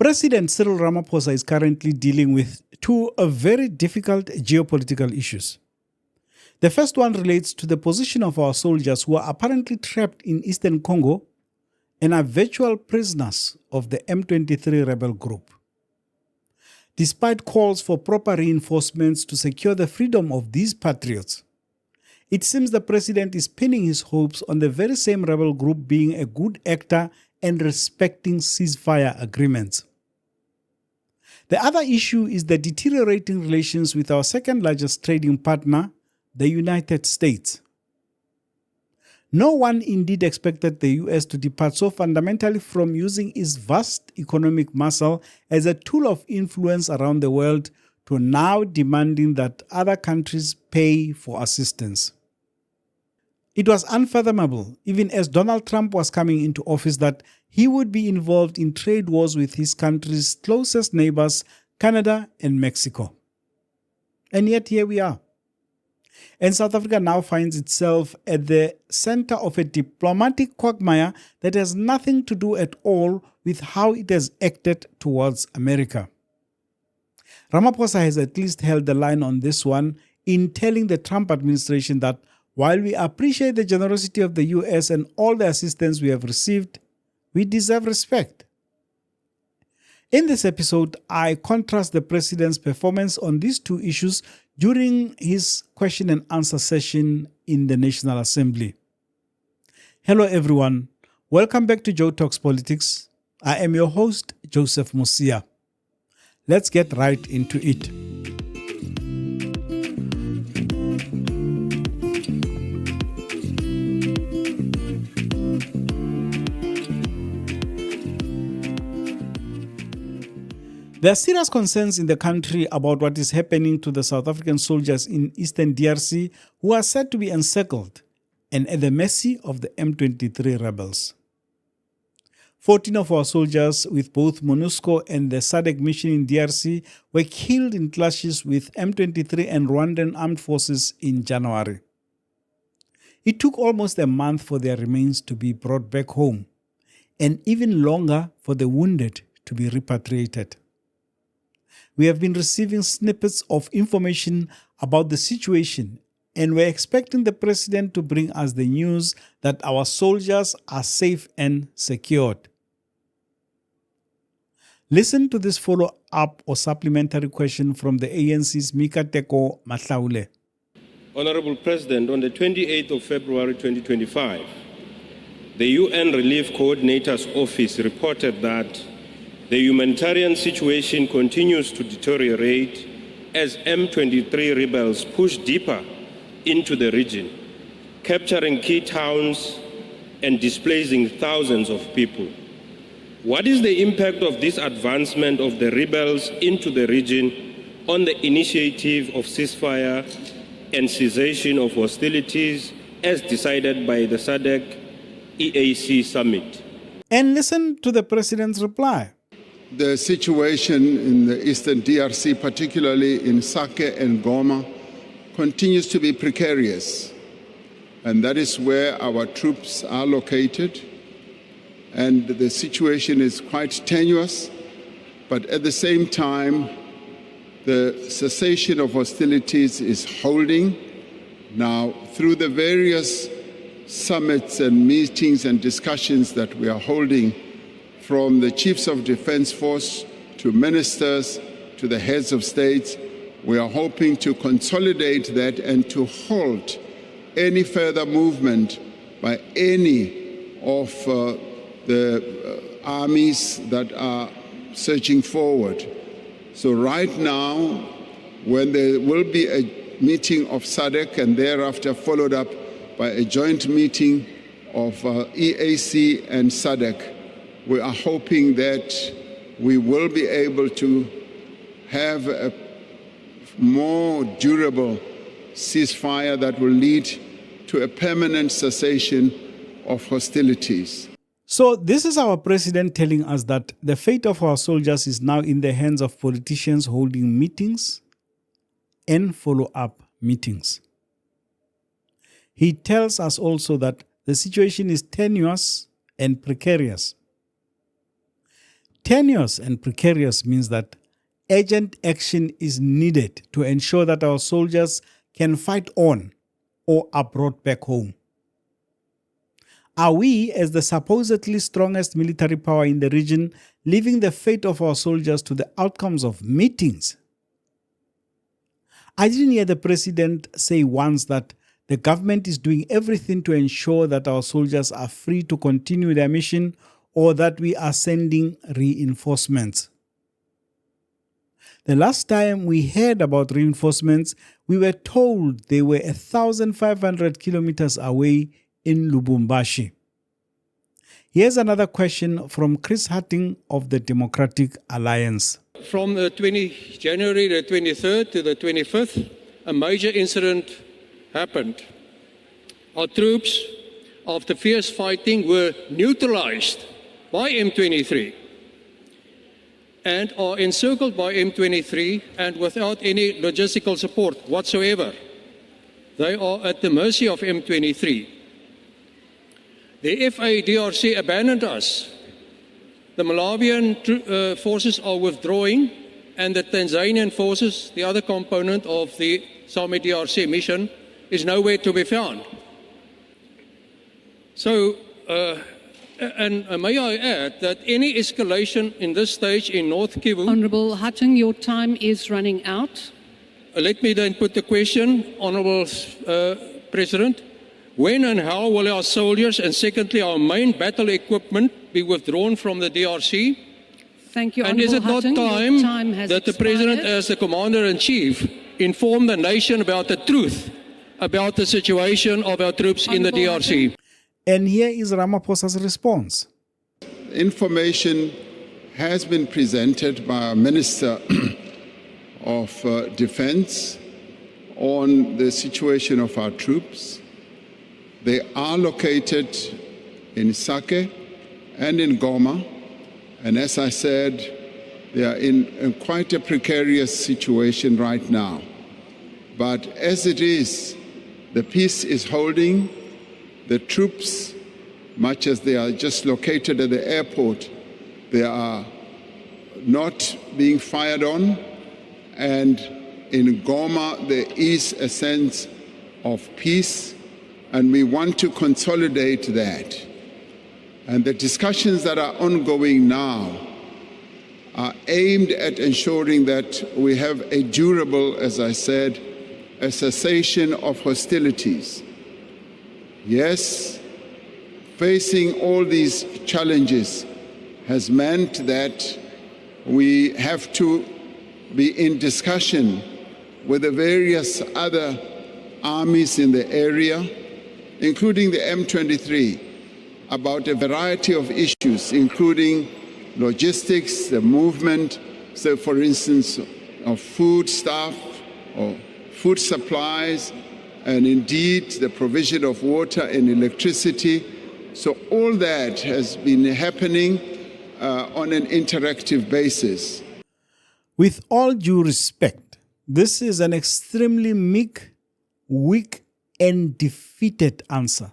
President Cyril Ramaphosa is currently dealing with two very difficult geopolitical issues. The first one relates to the position of our soldiers who are apparently trapped in Eastern Congo and are virtual prisoners of the M23 rebel group. Despite calls for proper reinforcements to secure the freedom of these patriots, it seems the president is pinning his hopes on the very same rebel group being a good actor and respecting ceasefire agreements. The other issue is the deteriorating relations with our second largest trading partner, the United States. No one indeed expected the US to depart so fundamentally from using its vast economic muscle as a tool of influence around the world to now demanding that other countries pay for assistance. It was unfathomable, even as Donald Trump was coming into office, that he would be involved in trade wars with his country's closest neighbours, Canada and Mexico. And yet here we are. And South Africa now finds itself at the center of a diplomatic quagmire that has nothing to do at all with how it has acted towards America. Ramaphosa has at least held the line on this one in telling the Trump administration that while we appreciate the generosity of the US and all the assistance we have received, we deserve respect. In this episode, I contrast the president's performance on these two issues during his question and answer session in the National Assembly. Hello everyone, welcome back to Joe Talks Politics. I am your host, Joseph Musia. Let's get right into it. There are serious concerns in the country about what is happening to the South African soldiers in Eastern DRC who are said to be encircled and at the mercy of the M23 rebels. 14 of our soldiers with both MONUSCO and the SADC mission in DRC were killed in clashes with M23 and Rwandan armed forces in January. It took almost a month for their remains to be brought back home, and even longer for the wounded to be repatriated. We have been receiving snippets of information about the situation, and we're expecting the president to bring us the news that our soldiers are safe and secured. Listen to this follow-up or supplementary question from the ANC's Mikateko Matlaule. Honorable President, on the 28th of February 2025, the UN Relief Coordinator's Office reported that the humanitarian situation continues to deteriorate as M23 rebels push deeper into the region, capturing key towns and displacing thousands of people. What is the impact of this advancement of the rebels into the region on the initiative of ceasefire and cessation of hostilities as decided by the SADC EAC summit? And listen to the president's reply. The situation in the Eastern DRC, particularly in Sake and Goma, continues to be precarious. And that is where our troops are located. And the situation is quite tenuous. But at the same time, the cessation of hostilities is holding. Now, through the various summits and meetings and discussions that we are holding, from the chiefs of defense force to ministers to the heads of states, we are hoping to consolidate that and to halt any further movement by any of the armies that are surging forward. So right now, when there will be a meeting of SADC and thereafter followed up by a joint meeting of EAC and SADC, we are hoping that we will be able to have a more durable ceasefire that will lead to a permanent cessation of hostilities. So this is our president telling us that the fate of our soldiers is now in the hands of politicians holding meetings and follow-up meetings. He tells us also that the situation is tenuous and precarious. Tenuous and precarious means that urgent action is needed to ensure that our soldiers can fight on or are brought back home. Are we, as the supposedly strongest military power in the region, leaving the fate of our soldiers to the outcomes of meetings? I didn't hear the president say once that the government is doing everything to ensure that our soldiers are free to continue their mission or that we are sending reinforcements. The last time we heard about reinforcements, we were told they were 1,500 kilometers away in Lubumbashi. Here's another question from Chris Hatting of the Democratic Alliance. From the January the 23rd to the 25th, a major incident happened. Our troops, after fierce fighting, were neutralized by M23 and are encircled by M23 and without any logistical support whatsoever. They are at the mercy of M23. The FADRC abandoned us. The Malawian forces are withdrawing, and the Tanzanian forces, the other component of the SAMI DRC mission, is nowhere to be found. So, and may I add that any escalation in this stage in North Kivu... Honourable Hutton, your time is running out. Let me then put the question, Honourable President. When and how will our soldiers and secondly our main battle equipment be withdrawn from the DRC? Thank you, and is it not time that the President, as the Commander-in-Chief, inform the nation about the truth about the situation of our troops in the DRC? And here is Ramaphosa's response. Information has been presented by our Minister of Defense on the situation of our troops. They are located in Sake and in Goma, and as I said, they are in quite a precarious situation right now. But as it is, the peace is holding. The troops, much as they are just located at the airport, they are not being fired on, and in Goma there is a sense of peace. And we want to consolidate that. And the discussions that are ongoing now are aimed at ensuring that we have a durable, as I said, a cessation of hostilities. Yes, facing all these challenges has meant that we have to be in discussion with the various other armies in the area, including the M23, about a variety of issues, including logistics, the movement, so for instance, of food stuff or food supplies, and indeed the provision of water and electricity. So all that has been happening on an interactive basis. With all due respect, this is an extremely meek, weak, and defeated answer.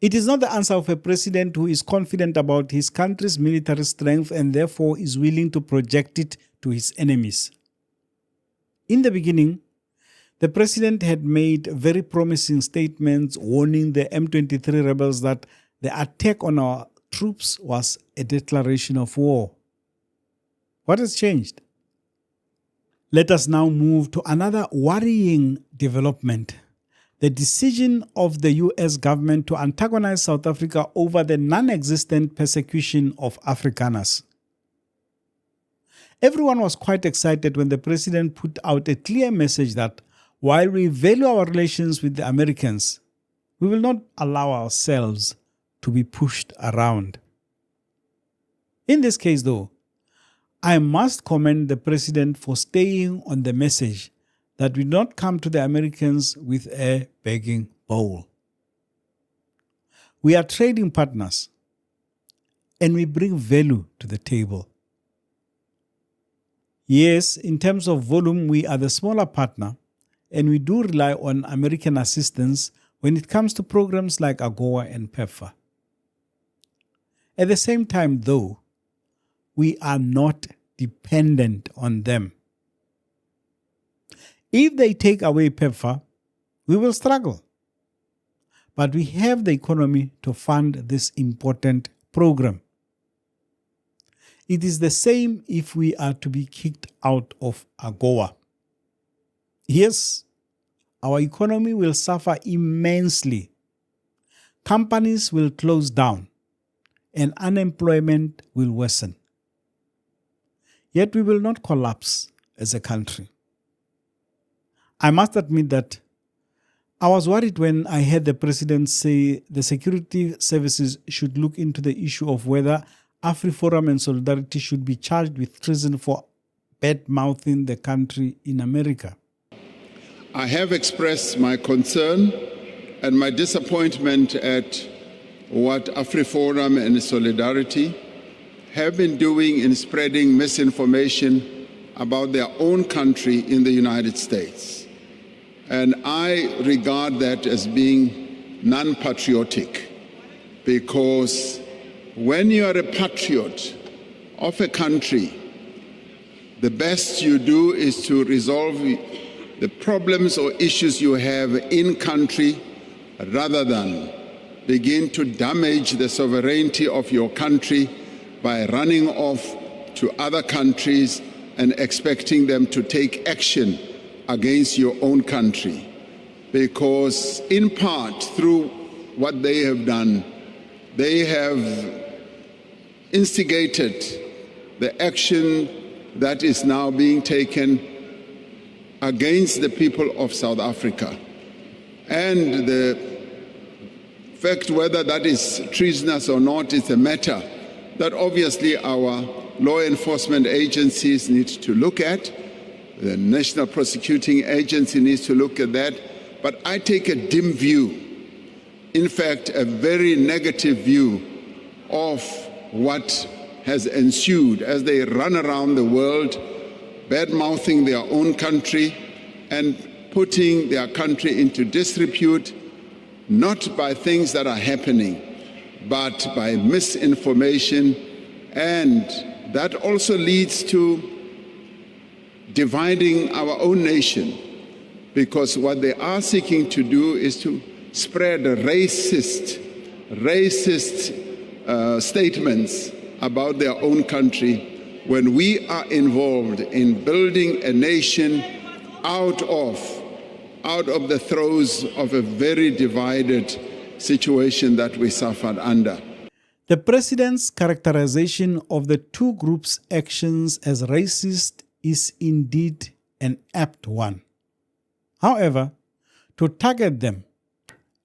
It is not the answer of a president who is confident about his country's military strength and therefore is willing to project it to his enemies. In the beginning, the president had made very promising statements warning the M23 rebels that the attack on our troops was a declaration of war. What has changed? Let us now move to another worrying development: the decision of the US government to antagonize South Africa over the non-existent persecution of Afrikaners. Everyone was quite excited when the president put out a clear message that while we value our relations with the Americans, we will not allow ourselves to be pushed around. In this case, though, I must commend the president for staying on the message that we do not come to the Americans with a begging bowl. We are trading partners, and we bring value to the table. Yes, in terms of volume, we are the smaller partner, and we do rely on American assistance when it comes to programs like AGOA and PEPFAR. At the same time, though, we are not dependent on them. If they take away PEPFAR, we will struggle. But we have the economy to fund this important program. It is the same if we are to be kicked out of AGOA. Yes, our economy will suffer immensely. Companies will close down and unemployment will worsen. Yet we will not collapse as a country. I must admit that I was worried when I heard the president say the security services should look into the issue of whether AfriForum and Solidarity should be charged with treason for bad-mouthing the country in America. I have expressed my concern and my disappointment at what AfriForum and Solidarity have been doing in spreading misinformation about their own country in the United States. And I regard that as being non-patriotic, because when you are a patriot of a country, the best you do is to resolve the problems or issues you have in country rather than begin to damage the sovereignty of your country by running off to other countries and expecting them to take action against your own country. Because in part, through what they have done, they have instigated the action that is now being taken against the people of South Africa. And the fact whether that is treasonous or not is a matter that obviously our law enforcement agencies need to look at. The National Prosecuting Agency needs to look at that. But I take a dim view, in fact, a very negative view of what has ensued as they run around the world, bad-mouthing their own country and putting their country into disrepute, not by things that are happening, but by misinformation. And that also leads to dividing our own nation, because what they are seeking to do is to spread racist statements about their own country, when we are involved in building a nation out of the throes of a very divided situation that we suffered under. The president's characterization of the two groups' actions as racist is indeed an apt one. However, to target them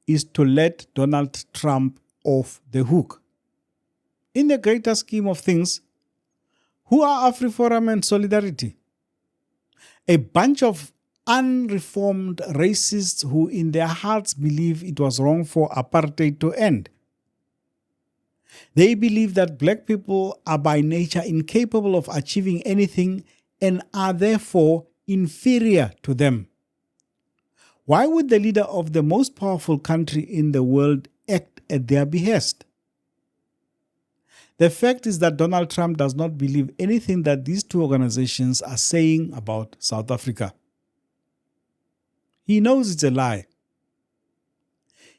is to let Donald Trump off the hook. In the greater scheme of things, who are AfriForum and Solidarity? A bunch of unreformed racists who in their hearts believe it was wrong for apartheid to end. They believe that black people are by nature incapable of achieving anything and are therefore inferior to them. Why would the leader of the most powerful country in the world act at their behest? The fact is that Donald Trump does not believe anything that these two organizations are saying about South Africa. He knows it's a lie.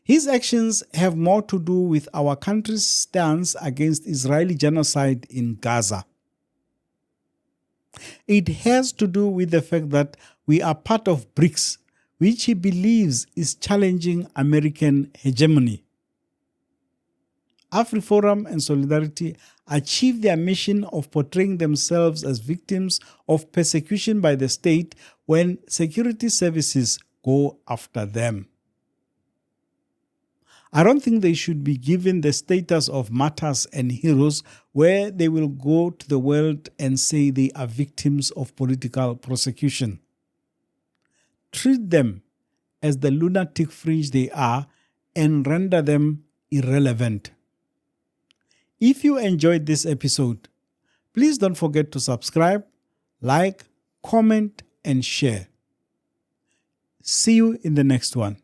His actions have more to do with our country's stance against Israeli genocide in Gaza. It has to do with the fact that we are part of BRICS, which he believes is challenging American hegemony. AfriForum and Solidarity achieve their mission of portraying themselves as victims of persecution by the state when security services go after them. I don't think they should be given the status of martyrs and heroes where they will go to the world and say they are victims of political prosecution. Treat them as the lunatic fringe they are and render them irrelevant. If you enjoyed this episode, please don't forget to subscribe, like, comment, and share. See you in the next one.